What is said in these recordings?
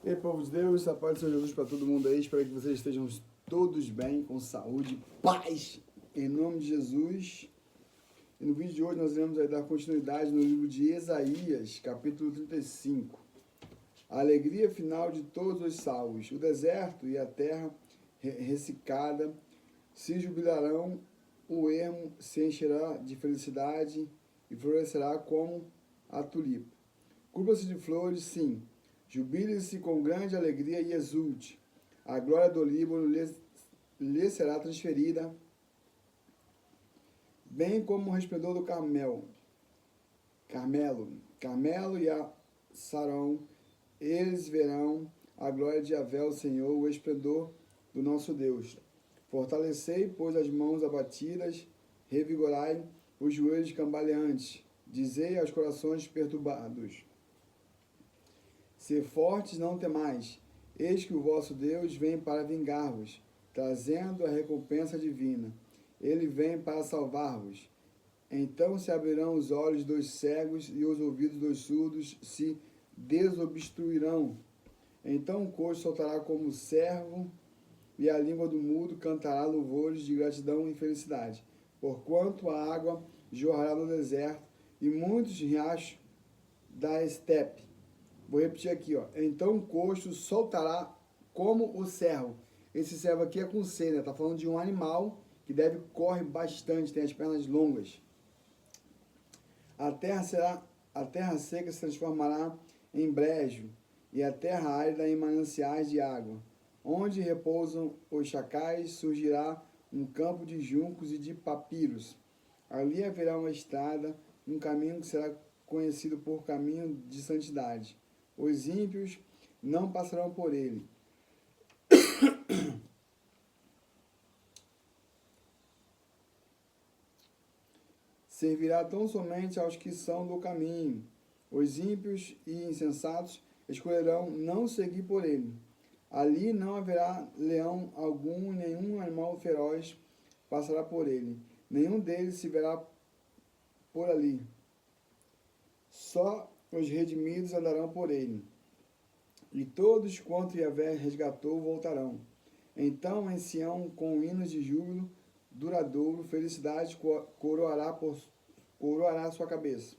E aí, povo de Deus, a paz do Senhor Jesus para todo mundo aí. Espero que vocês estejam todos bem, com saúde, paz, em nome de Jesus. E no vídeo de hoje nós iremos aí dar continuidade no livro de Isaías, capítulo 35. A alegria final de todos os salvos. O deserto e a terra ressecada se jubilarão, o ermo se encherá de felicidade e florescerá como a tulipa. Cubra-se de flores, sim. Jubile-se com grande alegria e exulte. A glória do Líbano lhe será transferida, bem como o resplendor do Carmelo e a Sarão, eles verão a glória de Yahvé, o Senhor, o esplendor do nosso Deus. Fortalecei, pois, as mãos abatidas, revigorai os joelhos cambaleantes, dizei aos corações perturbados: ser fortes, não temais, eis que o vosso Deus vem para vingar-vos, trazendo a recompensa divina. Ele vem para salvar-vos. Então se abrirão os olhos dos cegos e os ouvidos dos surdos se desobstruirão. Então o coxo soltará como servo e a língua do mudo cantará louvores de gratidão e felicidade. Porquanto a água jorrará no deserto e muitos riachos da estepe. Vou repetir aqui, ó. Então o coxo soltará como o servo. Esse servo aqui é com C, né? Tá falando de um animal que corre bastante, tem as pernas longas. A terra seca se transformará em brejo e a terra árida em mananciais de água. Onde repousam os chacais surgirá um campo de juncos e de papiros. Ali haverá uma estrada, um caminho que será conhecido por caminho de santidade. Os ímpios não passarão por ele. Servirá tão somente aos que são do caminho. Os ímpios e insensatos escolherão não seguir por ele. Ali não haverá leão algum, nenhum animal feroz passará por ele. Nenhum deles se verá por ali. Só os redimidos andarão por ele. E todos quanto Yahvé resgatou voltarão. Então em Sião, com hinos de júbilo duradouro, felicidade coroará sua cabeça.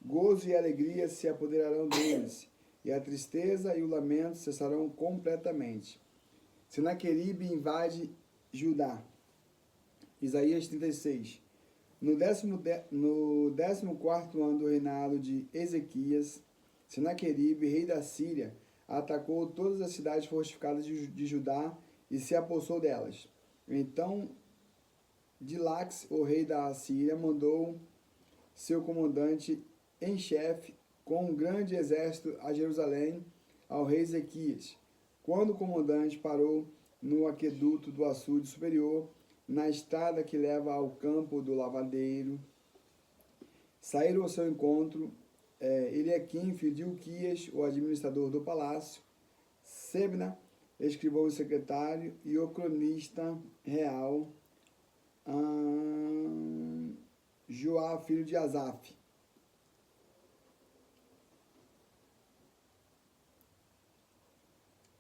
Gozo e alegria se apoderarão deles, e a tristeza e o lamento cessarão completamente. Senaqueribe invade Judá. Isaías 36. No 14º ano do reinado de Ezequias, Senaqueribe, rei da Síria, atacou todas as cidades fortificadas de Judá e se apossou delas. Então, Dilax, o rei da Síria, mandou seu comandante em chefe com um grande exército a Jerusalém ao rei Ezequias. Quando o comandante parou no aqueduto do açude superior, na estrada que leva ao campo do lavadeiro, saíram ao seu encontro Eliaquim, filho de Ilquias, o administrador do palácio, Sebna, escrivão e secretário, e o cronista real, Joá, filho de Asaf.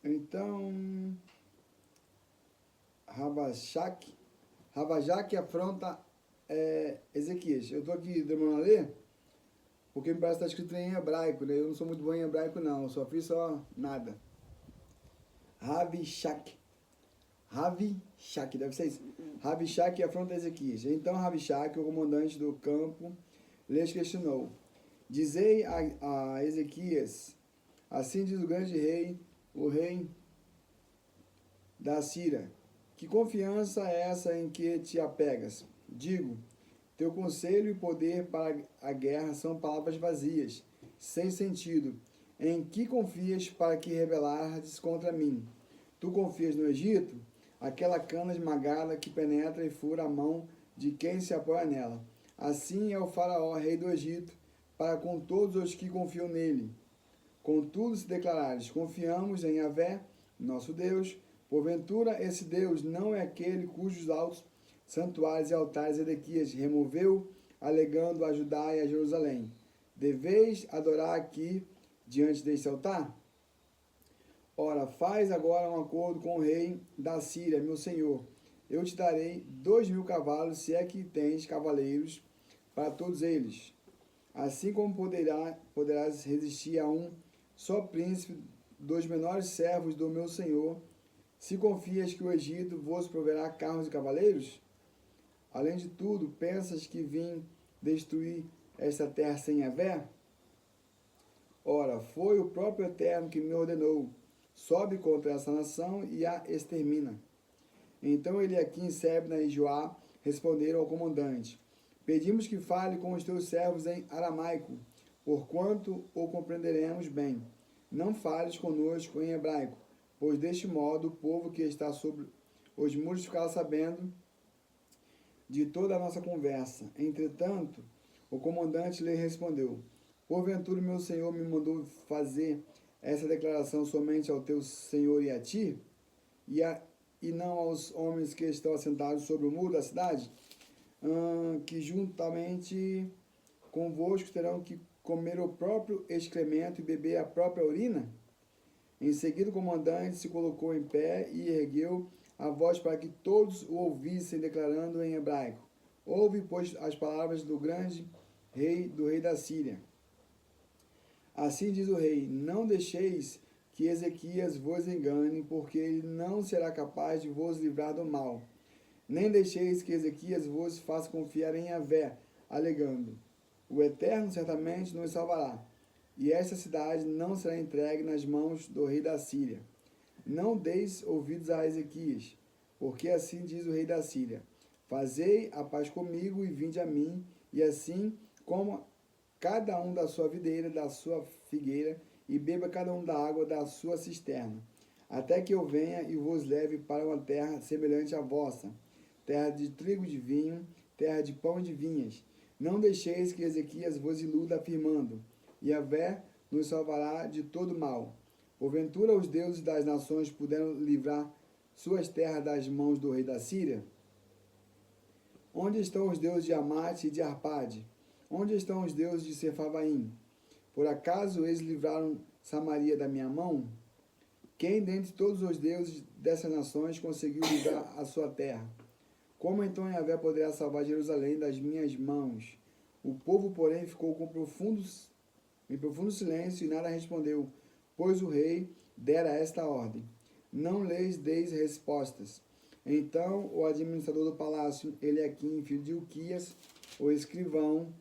Então, Ravajaque afronta Ezequias. Eu estou aqui demorando a ler, porque me parece que está escrito em hebraico, né? Eu não sou muito bom em hebraico, não. Eu só fiz nada. Ravishak, deve ser isso. Ravishak afronta Ezequias. Então Ravishak, o comandante do campo, lhes questionou: dizei a Ezequias, assim diz o grande rei, o rei da Síria, que confiança é essa em que te apegas? Digo, teu conselho e poder para a guerra são palavras vazias, sem sentido. Em que confias para que rebelares contra mim? Tu confias no Egito? Aquela cana esmagada que penetra e fura a mão de quem se apoia nela. Assim é o faraó, rei do Egito, para com todos os que confiam nele. Contudo, se declarares, confiamos em Yahvé, nosso Deus, porventura esse Deus não é aquele cujos altos santuários e altares Ezequias removeu, alegando a Judá e a Jerusalém. Deveis adorar aqui diante deste altar? Ora, faz agora um acordo com o rei da Síria, meu senhor. Eu te darei 2.000 cavalos, se é que tens cavaleiros para todos eles. Assim como poderás resistir a um só príncipe dos menores servos do meu senhor, se confias que o Egito vos proverá carros e cavaleiros? Além de tudo, pensas que vim destruir esta terra sem Yahvé? Ora, foi o próprio Eterno que me ordenou: sobe contra essa nação e a extermina. Então Eliaquim, Sebna e Joá responderam ao comandante: pedimos que fale com os teus servos em aramaico, porquanto o compreenderemos bem. Não fales conosco em hebraico, pois deste modo o povo que está sobre os muros ficará sabendo de toda a nossa conversa. Entretanto, o comandante lhe respondeu: porventura meu senhor me mandou fazer essa declaração somente ao teu senhor e a ti, e não aos homens que estão assentados sobre o muro da cidade, que juntamente convosco terão que comer o próprio excremento e beber a própria urina? Em seguida, o comandante se colocou em pé e ergueu a voz para que todos o ouvissem, declarando em hebraico: ouve, pois, as palavras do grande rei, do rei da Síria. Assim diz o rei: não deixeis que Ezequias vos engane, porque ele não será capaz de vos livrar do mal. Nem deixeis que Ezequias vos faça confiar em Yahvé, alegando: o Eterno certamente nos salvará, e esta cidade não será entregue nas mãos do rei da Síria. Não deis ouvidos a Ezequias, porque assim diz o rei da Síria: fazei a paz comigo e vinde a mim, e assim como cada um da sua videira, da sua figueira, e beba cada um da água da sua cisterna, até que eu venha e vos leve para uma terra semelhante à vossa, terra de trigo e de vinho, terra de pão e de vinhas. Não deixeis que Ezequias vos iluda, afirmando: Yahvé nos salvará de todo mal. Porventura os deuses das nações puderam livrar suas terras das mãos do rei da Síria? Onde estão os deuses de Amate e de Arpade? Onde estão os deuses de Sepharvaim? Por acaso eles livraram Samaria da minha mão? Quem dentre todos os deuses dessas nações conseguiu livrar a sua terra? Como então Yahvé poderá salvar Jerusalém das minhas mãos? O povo, porém, ficou em profundo silêncio e nada respondeu, pois o rei dera esta ordem: não lhes deis respostas. Então o administrador do palácio, Eliaquim, filho de Uquias, o escrivão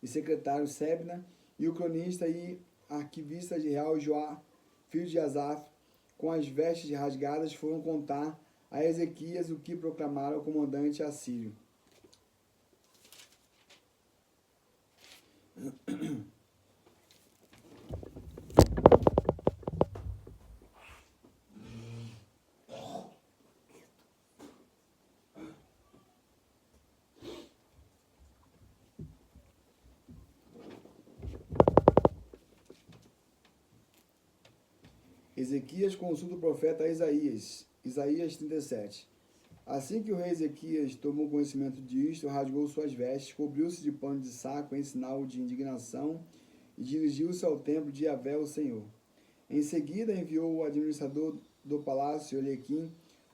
e secretário Sebna, e o cronista e arquivista de real Joá, filho de Asaf, com as vestes rasgadas, foram contar a Ezequias o que proclamara o comandante assírio. Ezequias consulta o profeta Isaías. Isaías 37. Assim que o rei Ezequias tomou conhecimento disto, rasgou suas vestes, cobriu-se de pano de saco em sinal de indignação e dirigiu-se ao templo de Yahvé, o Senhor. Em seguida enviou o administrador do palácio, Eliaquim,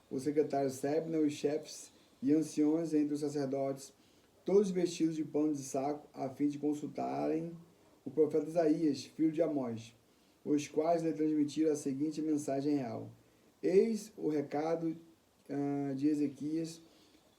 o secretário Sebna, os chefes e anciões entre os sacerdotes, todos vestidos de pano de saco, a fim de consultarem o profeta Isaías, filho de Amós, os quais lhe transmitiram a seguinte mensagem real: eis o recado de Ezequias.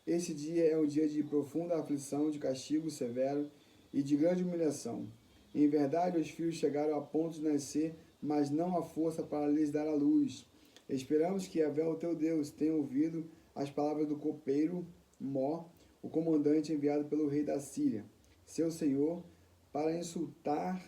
Esse dia é um dia de profunda aflição, de castigo severo e de grande humilhação. Em verdade, os filhos chegaram a ponto de nascer, mas não há força para lhes dar a luz. Esperamos que Yahvé, o teu Deus, tenha ouvido as palavras do copeiro Mó, o comandante enviado pelo rei da Síria, seu senhor, para insultar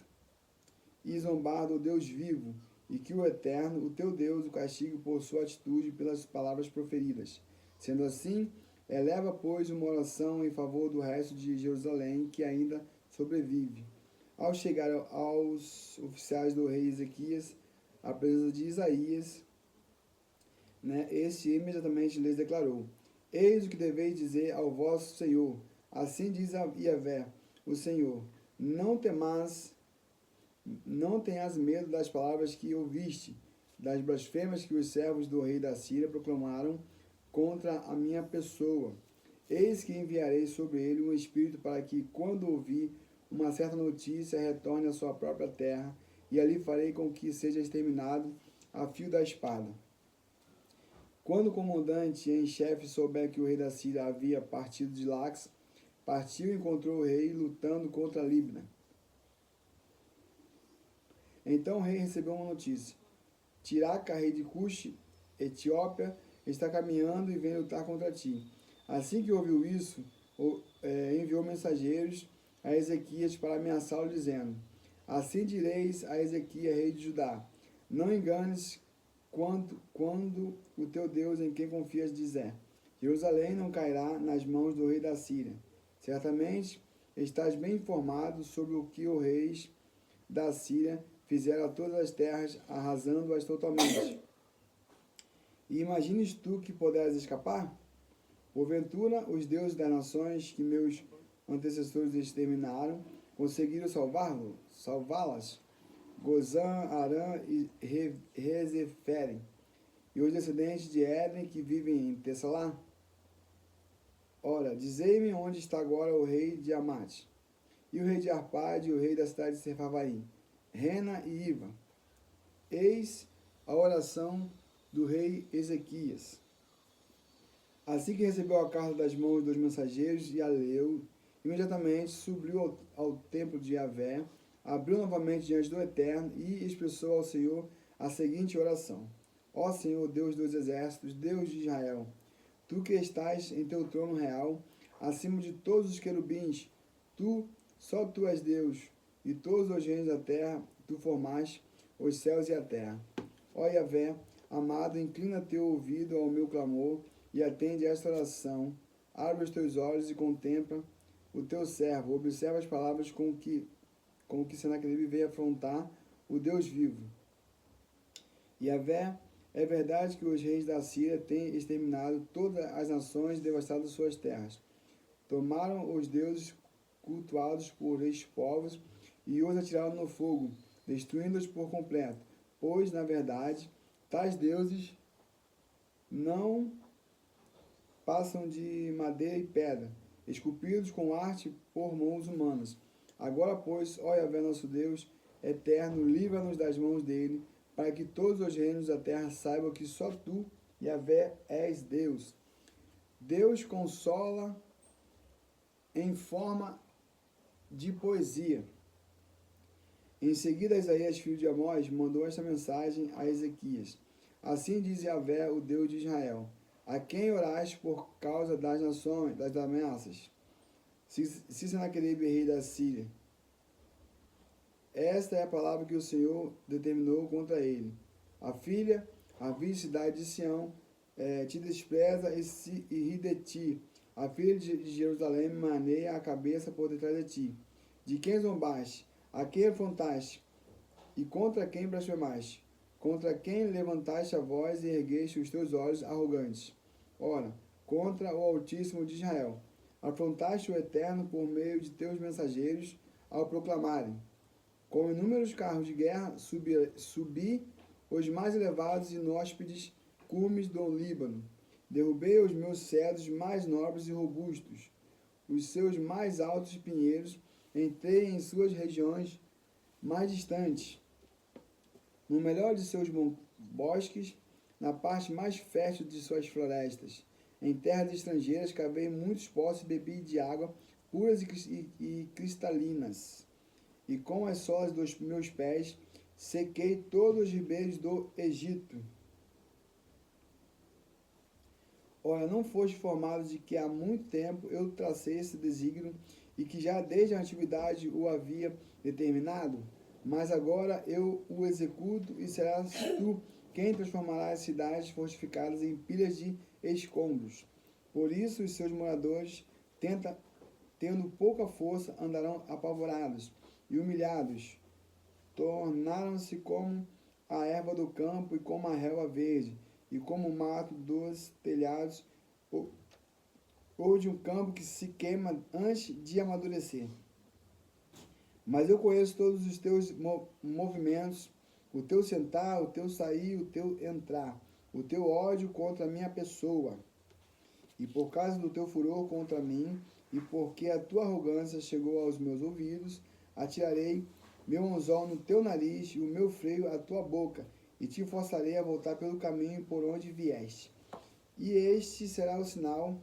e zombar do Deus vivo, e que o Eterno, o teu Deus, o castigue por sua atitude e pelas palavras proferidas. Sendo assim, eleva, pois, uma oração em favor do resto de Jerusalém, que ainda sobrevive. Ao chegar aos oficiais do rei Ezequias, a presença de Isaías, este imediatamente lhes declarou: eis o que deveis dizer ao vosso Senhor. Assim diz Yahvé, o Senhor: não tenhas medo das palavras que ouviste, das blasfêmias que os servos do rei da Síria proclamaram contra a minha pessoa. Eis que enviarei sobre ele um espírito para que, quando ouvir uma certa notícia, retorne à sua própria terra, e ali farei com que seja exterminado a fio da espada. Quando o comandante em chefe souber que o rei da Síria havia partido de Lax, partiu e encontrou o rei lutando contra Libna. Então o rei recebeu uma notícia: Tiraca, rei de Cuxi, Etiópia, está caminhando e vem lutar contra ti. Assim que ouviu isso, enviou mensageiros a Ezequias para ameaçá-lo, dizendo: Assim direis a Ezequias, rei de Judá: Não enganes quando o teu Deus em quem confias dizer: Jerusalém não cairá nas mãos do rei da Síria. Certamente estás bem informado sobre o que os reis da Síria fizeram a todas as terras, arrasando-as totalmente. E imagines tu que poderás escapar? Porventura, os deuses das nações que meus antecessores exterminaram conseguiram salvá-las? Gozã, Arã e Rezeferem, e os descendentes de Éden que vivem em Tessalá? Ora, dizei-me onde está agora o rei de Amate, e o rei de Arpade, e o rei da cidade de Sefarvaim, Rena e Iva. Eis a oração do rei Ezequias. Assim que recebeu a carta das mãos dos mensageiros e a leu, imediatamente subiu ao templo de Yahvé, abriu novamente diante do Eterno e expressou ao Senhor a seguinte oração: Ó Senhor, Deus dos exércitos, Deus de Israel, tu que estás em teu trono real, acima de todos os querubins, só tu és Deus, e todos os reinos da terra tu formaste os céus e a terra. Ó Yahvé, amado, inclina teu ouvido ao meu clamor e atende a esta oração. Abre os teus olhos e contempla o teu servo. Observa as palavras com que Senaqueribe veio afrontar o Deus vivo. Yahvé, é verdade que os reis da Síria têm exterminado todas as nações, devastado suas terras. Tomaram os deuses cultuados por estes povos e os atiraram no fogo, destruindo-os por completo. Pois, na verdade, tais deuses não passam de madeira e pedra, esculpidos com arte por mãos humanas. Agora, pois, ó Yahvé nosso Deus, eterno, livra-nos das mãos dele, para que todos os reinos da terra saibam que só tu, Yahvé, és Deus. Deus consola em forma de poesia. Em seguida, Isaías, filho de Amós, mandou esta mensagem a Ezequias: Assim diz Yahvé, o Deus de Israel: A quem oraste por causa das nações, das ameaças? Se Senaqueribe, rei da Síria. Esta é a palavra que o Senhor determinou contra ele. A virgem cidade de Sião, te despreza e ri de ti. A filha de Jerusalém maneia a cabeça por detrás de ti. De quem zombaste? A quem afrontaste? E contra quem blasfemaste? Contra quem levantaste a voz e ergueste os teus olhos arrogantes? Ora, contra o Altíssimo de Israel. Afrontaste o Eterno por meio de teus mensageiros ao proclamarem: Com inúmeros carros de guerra subi os mais elevados e inóspides cumes do Líbano. Derrubei os meus cedros mais nobres e robustos, os seus mais altos pinheiros. Entrei em suas regiões mais distantes, no melhor de seus bosques, na parte mais fértil de suas florestas. Em terras estrangeiras cavei muitos poços e bebi de água puras e cristalinas. E com as solas dos meus pés sequei todos os ribeiros do Egito. Ora, não foste informado de que há muito tempo eu tracei esse desígnio e que já desde a antiguidade o havia determinado? Mas agora eu o executo e serás tu quem transformará as cidades fortificadas em pilhas de escombros. Por isso os seus moradores, tendo pouca força, andarão apavorados e humilhados. Tornaram-se como a erva do campo e como a relva verde, e como o mato dos telhados ou de um campo que se queima antes de amadurecer. Mas eu conheço todos os teus movimentos, o teu sentar, o teu sair, o teu entrar, o teu ódio contra a minha pessoa. E por causa do teu furor contra mim, e porque a tua arrogância chegou aos meus ouvidos, atirarei meu anzol no teu nariz e o meu freio à tua boca, e te forçarei a voltar pelo caminho por onde vieste. E este será o sinal: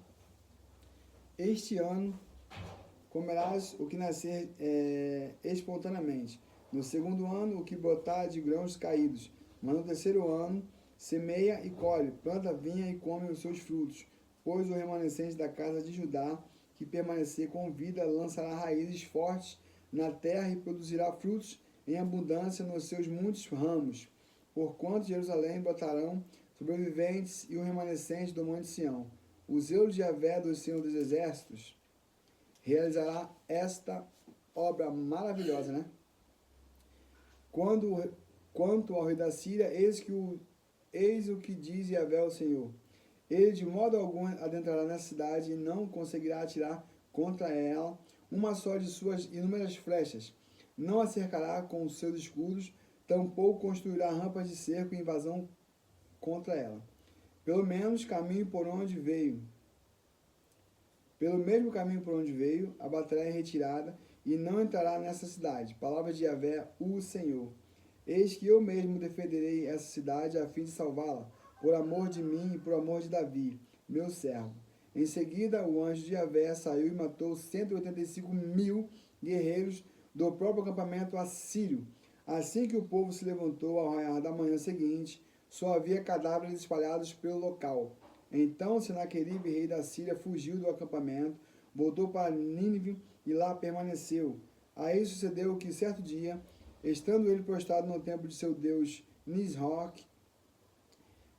este ano comerás o que nascer espontaneamente. No segundo ano, o que brotar de grãos caídos. Mas no terceiro ano, semeia e colhe, planta vinha e come os seus frutos. Pois o remanescente da casa de Judá, que permanecer com vida, lançará raízes fortes na terra e produzirá frutos em abundância nos seus muitos ramos. Porquanto Jerusalém brotarão sobreviventes e o remanescente do monte Sião. O zelo de Yahvé do Senhor dos Exércitos realizará esta obra maravilhosa, né? Quanto ao rei da Síria, eis o que diz Yahvé o Senhor. Ele de modo algum adentrará nessa cidade e não conseguirá atirar contra ela uma só de suas inúmeras flechas. Não a cercará com os seus escudos, tampouco construirá rampas de cerco e invasão contra ela. Pelo mesmo caminho por onde veio, abaterá em retirada e não entrará nessa cidade. Palavra de Yahvé, o Senhor. Eis que eu mesmo defenderei essa cidade a fim de salvá-la, por amor de mim e por amor de Davi, meu servo. Em seguida, o anjo de Yahvé saiu e matou 185.000 guerreiros do próprio acampamento assírio. Assim que o povo se levantou ao raiar da manhã seguinte, só havia cadáveres espalhados pelo local. Então Senaqueribe, rei da Síria, fugiu do acampamento, voltou para Nínive e lá permaneceu. Aí sucedeu que, certo dia, estando ele prostrado no templo de seu deus Nisroch,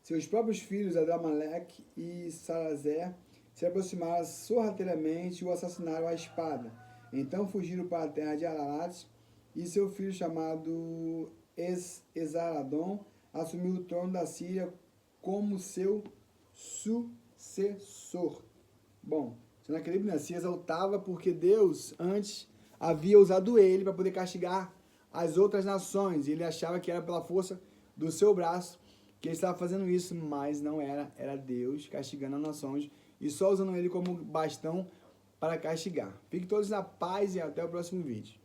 seus próprios filhos Adramaleque e Sarazer se aproximaram sorrateiramente e o assassinaram à espada. Então fugiram para a terra de Ararat, e seu filho chamado Esaradom assumiu o trono da Síria como seu sucessor. Bom, Senaqueribe se exaltava porque Deus antes havia usado ele para poder castigar as outras nações. Ele achava que era pela força do seu braço que ele estava fazendo isso, mas não era. Era Deus castigando as nações e só usando ele como bastão para castigar. Fiquem todos na paz e até o próximo vídeo.